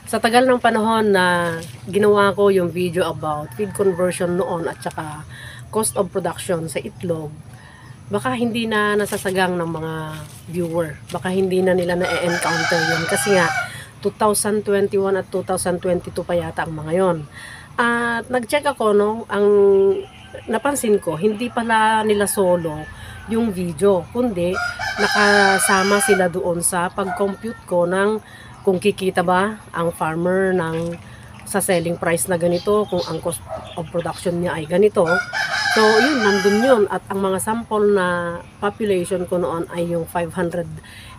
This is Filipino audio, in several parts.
Sa tagal ng panahon na ginawa ko yung video about feed conversion noon at saka cost of production sa itlog, baka hindi na nasasagang ng mga viewer. Baka hindi na nila na-encounter yun. Kasi nga, 2021 at 2022 pa yata ang mga yon. At nag-check ako, no, ang napansin ko, hindi pala nila solo yung video, kundi nakasama sila doon sa pag-compute ko ng kung kikita ba ang farmer ng sa selling price na ganito, kung ang cost of production niya ay ganito. So, yun, nandun yun. At ang mga sample na population ko noon ay yung 500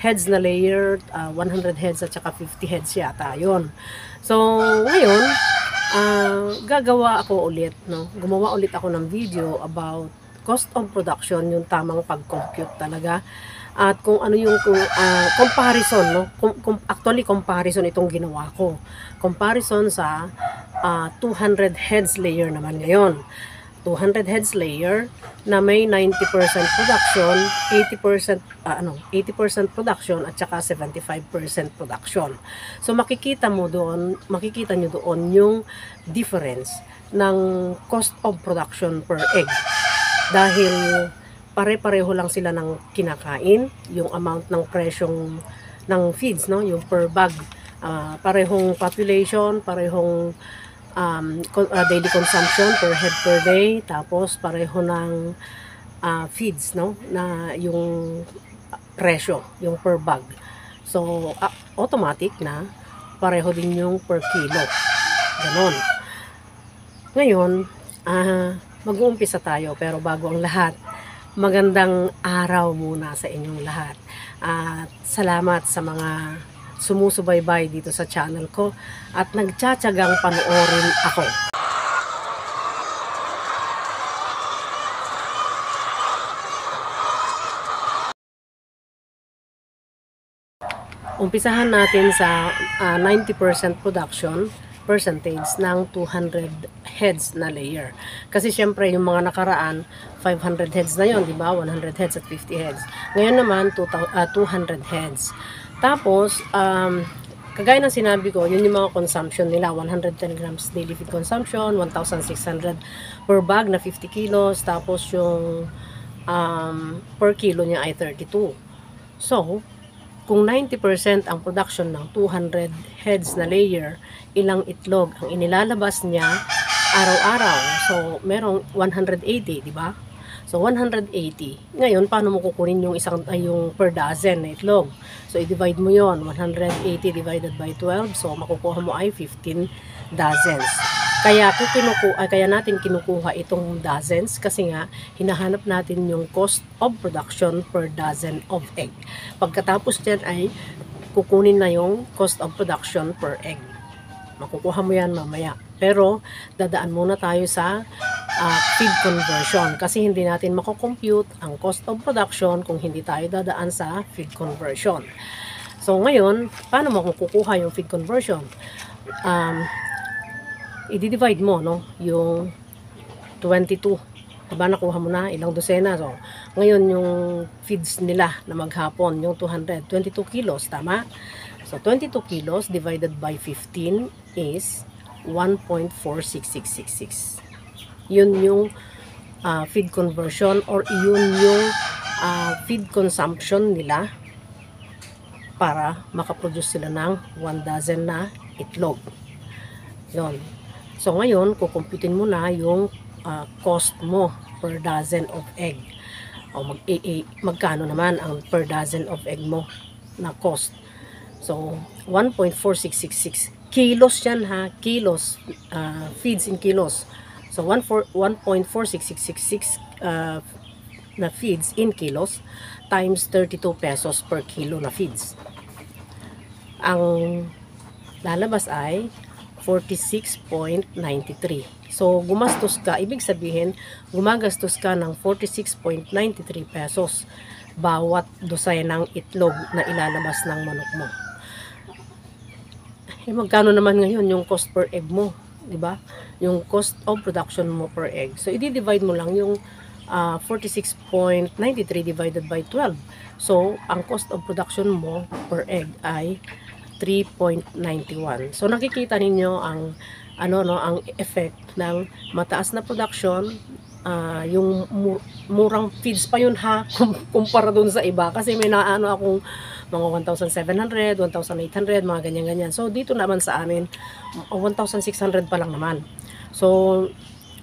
heads na layer, 100 heads at saka 50 heads yata, yun. So, ngayon, gagawa ako ulit, no? Gumawa ulit ako ng video about cost of production, yung tamang pag-compute talaga. At kung ano yung comparison, no? Actually, comparison itong ginawa ko. Comparison sa 200 heads layer naman ngayon. 200 heads layer na may 90% production, 80% production at saka 75% production. So makikita nyo doon yung difference ng cost of production per egg. Dahil pare-pareho lang sila ng kinakain, yung amount ng presyong ng feeds, no, yung per bag, parehong population, parehong daily consumption per head per day, tapos pareho ng feeds, no, na yung presyo, yung per bag. So automatic na pareho din yung per kilo, ganon. Ngayon, mag-uumpisa tayo, pero bago ang lahat, magandang araw muna sa inyong lahat. At salamat sa mga sumusubaybay dito sa channel ko at nagtsatsagang panoorin ako. Umpisahan natin sa 90% production percentage ng 200 heads na layer. Kasi syempre yung mga nakaraan 500 heads na yon, di ba? 100 heads at 50 heads. Ngayon naman 200 heads. Tapos kagaya ng sinabi ko, yun yung mga consumption nila. 110 grams daily feed consumption, 1,600 per bag na 50 kilos, tapos yung per kilo niya ay 32. So kung 90% ang production ng 200 heads na layer, ilang itlog ang inilalabas niya araw-araw. So, merong 180, di ba? So, 180. Ngayon, paano mo kukunin yung yung per dozen na itlog? So, i-divide mo yon, 180 divided by 12. So, makukuha mo ay 15 dozens. Kaya natin kinukuha itong dozens kasi nga hinahanap natin yung cost of production per dozen of egg. Pagkatapos dyan ay kukunin na yung cost of production per egg. Makukuha mo yan mamaya. Pero dadaan muna tayo sa feed conversion kasi hindi natin makocompute ang cost of production kung hindi tayo dadaan sa feed conversion. So ngayon, paano mo kukuha yung feed conversion? I-divide mo, no, yung 22. Diba, nakuha mo na ilang dosena. So, ngayon yung feeds nila na maghapon, yung 22 kilos, tama? So, 22 kilos divided by 15 is 1.46666. Yun yung feed conversion or yun yung feed consumption nila para makaproduce sila ng 1 dozen na itlog. Yun. So, ngayon, kukumputin mo na yung cost mo per dozen of egg. O magkano naman ang per dozen of egg mo na cost. So, 1.4666 kilos yan, ha? Kilos. Feeds in kilos. So, 1.46666 na feeds in kilos times 32 pesos per kilo na feeds. Ang lalabas ay 46.93. So, gumastos ka, ibig sabihin, gumagastos ka ng 46.93 pesos bawat dosenang itlog na ilalabas ng manok mo. Eh, magkano naman ngayon yung cost per egg mo, di ba? Yung cost of production mo per egg. So, i-divide mo lang yung 46.93 divided by 12. So, ang cost of production mo per egg ay 3.91. So nakikita ninyo ang ang effect ng mataas na production, yung murang feeds pa yun ha kumpara dun sa iba, kasi may naano akong mga 1,700, 1,800, mga ganyan-ganyan. So dito naman sa amin 1,600 pa lang naman. So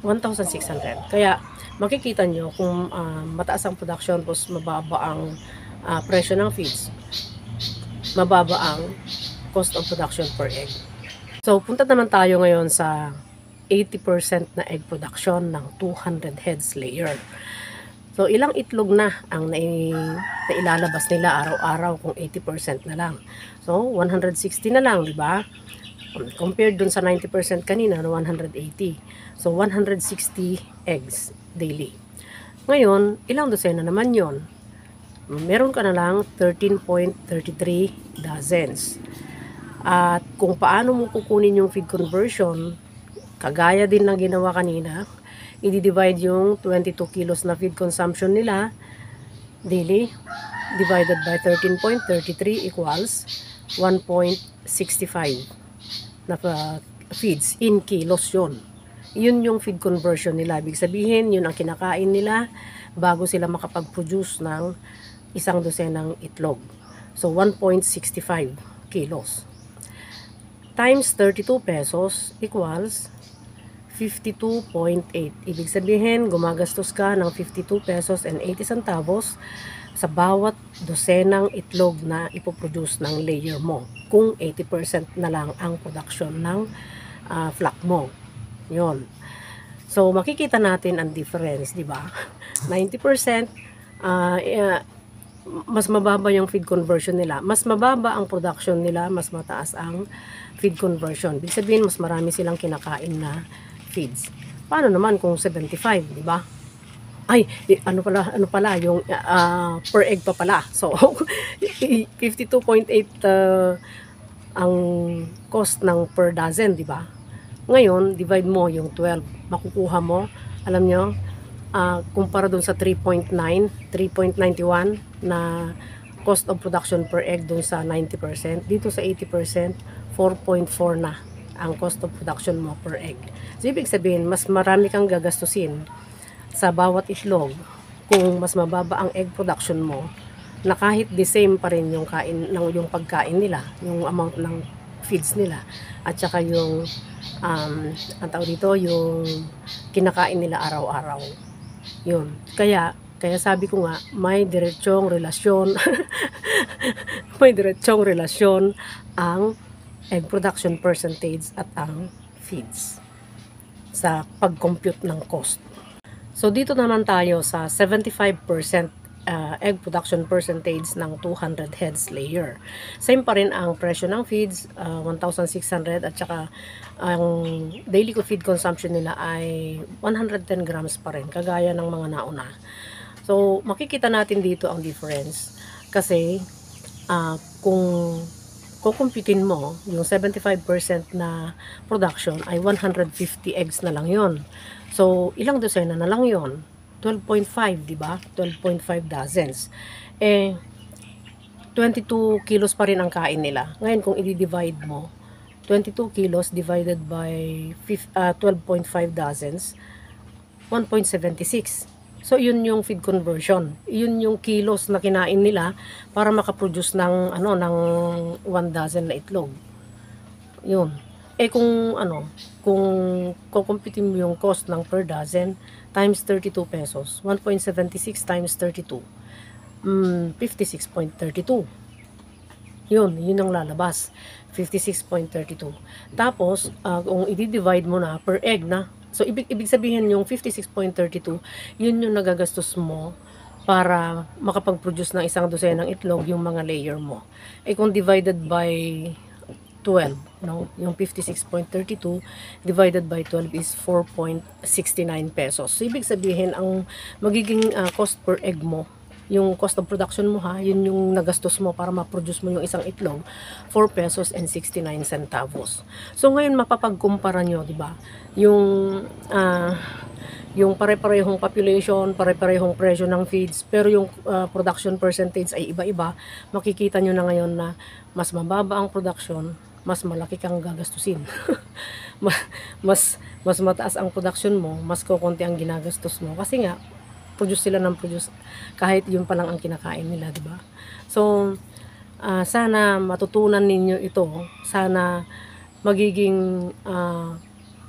1,600. Kaya makikita nyo kung mataas ang production tapos mababa ang presyo ng feeds, mababa ang cost of production per egg. So, punta naman tayo ngayon sa 80% na egg production ng 200 heads layer. So, ilang itlog na ang nailalabas nila araw-araw kung 80% na lang. So, 160 na lang, di ba? Compared dun sa 90% kanina, 180. So, 160 eggs daily. Ngayon, ilang dosena naman yon? Meron ka na lang 13.33 dozens. At kung paano mo kukunin yung feed conversion, kagaya din ng ginawa kanina, i-divide yung 22 kilos na feed consumption nila daily, divided by 13.33 equals 1.65 na feeds in kilos yun. Yun yung feed conversion nila. Ibig sabihin, yun ang kinakain nila bago sila makapag-produce ng isang dosenang itlog. So, 1.65 kilos. Times 32 pesos equals 52.8. Ibig sabihin, gumagastos ka ng 52 pesos and 80 centavos sa bawat dosenang itlog na ipoproduce ng layer mo. Kung 80% na lang ang production ng flock mo. Yun. So, makikita natin ang difference, di ba? 90%, mas mababa yung feed conversion nila. Mas mababa ang production nila, mas mataas ang feed conversion. Ibig sabihin, mas marami silang kinakain na feeds. Paano naman kung 75, di ba? Ay, ano pala, yung per egg pa pala. So, 52.8 ang cost ng per dozen, di ba? Ngayon, divide mo yung 12. Makukuha mo, alam nyo, kumpara dun sa 3.91 na cost of production per egg dun sa 90%, dito sa 80%, 4.4 na ang cost of production mo per egg. So, ibig sabihin, mas marami kang gagastusin sa bawat itlog kung mas mababa ang egg production mo, na kahit the same pa rin yung yung pagkain nila, yung amount ng feeds nila, at saka yung ang tawag dito, yung kinakain nila araw-araw. Yun. Kaya sabi ko nga, may diretsong relasyon may diretsong relasyon ang egg production percentage at ang feeds sa pag-compute ng cost. So dito naman tayo sa 75% egg production percentage ng 200 heads layer. Same pa rin ang presyo ng feeds, 1,600, at saka ang daily feed consumption nila ay 110 grams pa rin, kagaya ng mga nauna. So makikita natin dito ang difference kasi kung kukumpitin mo yung 75% na production ay 150 eggs na lang yon. So ilang dosena na lang yon? 12.5, di ba? 12.5 dozens. 22 kilos pa rin ang kain nila. Ngayon, kung i-divide mo, 22 kilos divided by 12.5 dozens, 1.76. So, yun yung feed conversion. Yun yung kilos na kinain nila para makaproduce ng, ng 1 dozen na itlog. Yun. Kung kukumpitin mo yung cost ng per dozen times 32 pesos, 1.76 times 32, 56.32. Yun ang lalabas. 56.32. Tapos, kung i-divide mo na per egg na, so ibig sabihin yung 56.32, yun yung nagagastos mo para makapag-produce ng isang dosenang itlog yung mga layer mo. Kung divided by 12, no? Yung 56.32 divided by 12 is 4.69 pesos. So, ibig sabihin, ang magiging cost per egg mo, yung cost of production mo yun yung nagastos mo para ma-produce mo yung isang itlog, 4 pesos and 69 centavos. So, ngayon mapapagkumpara nyo, di ba? yung pare-parehong population, pare-parehong presyo ng feeds, pero yung production percentage ay iba-iba, makikita nyo na ngayon na mas mababa ang production, mas malaki kang gagastusin. mas mataas ang production mo, mas kukunti ang ginagastos mo. Kasi nga, produce sila ng produce kahit yun pa lang ang kinakain nila, di ba? So, sana matutunan ninyo ito. Sana magiging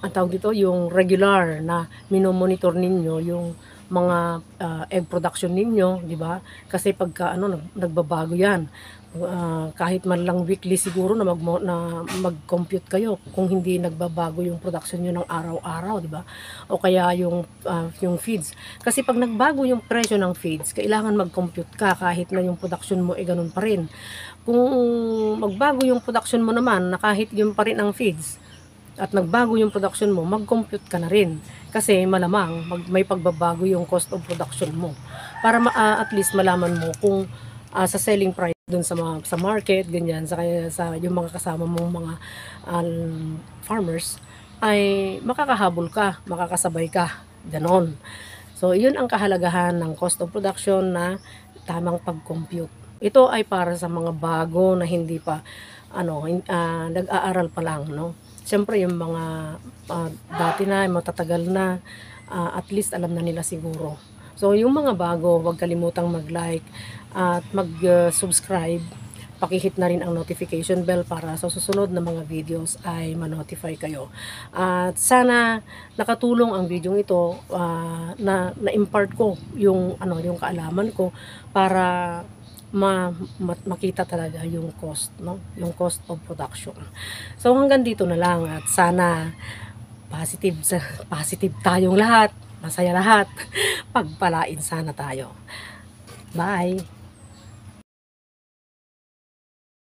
ang tawag dito, yung regular na minomonitor ninyo yung mga egg production ninyo, di ba? Kasi pagka nagbabago 'yan. Kahit man lang weekly siguro na mag-compute kayo kung hindi nagbabago yung production niyo ng araw-araw, di ba? O kaya yung feeds. Kasi pag nagbago yung presyo ng feeds, kailangan mag-compute ka kahit na yung production mo ay ganun pa rin. Kung magbago yung production mo naman na kahit yun pa rin ang feeds, at nagbago yung production mo, mag-compute ka na rin. Kasi malamang may pagbabago yung cost of production mo. Para at least malaman mo kung sa selling price dun sa market, ganyan, sa yung mga kasama mong mga farmers, ay makakahabol ka, makakasabay ka, ganon. So, yun ang kahalagahan ng cost of production na tamang pag-compute. Ito ay para sa mga bago na hindi pa nag-aaral pa lang, no? Siyempre yung mga dati na, matatagal na, at least alam na nila siguro. So yung mga bago, huwag kalimutang mag-like at mag-subscribe. Pakihit na rin ang notification bell para sa susunod na mga videos ay ma-notify kayo. At sana nakatulong ang video ito, na-impart ko yung kaalaman ko para makita talaga yung cost, no? Yung cost of production. So hanggang dito na lang at sana positive tayong lahat, masaya lahat. Pagpalain sana tayo. Bye.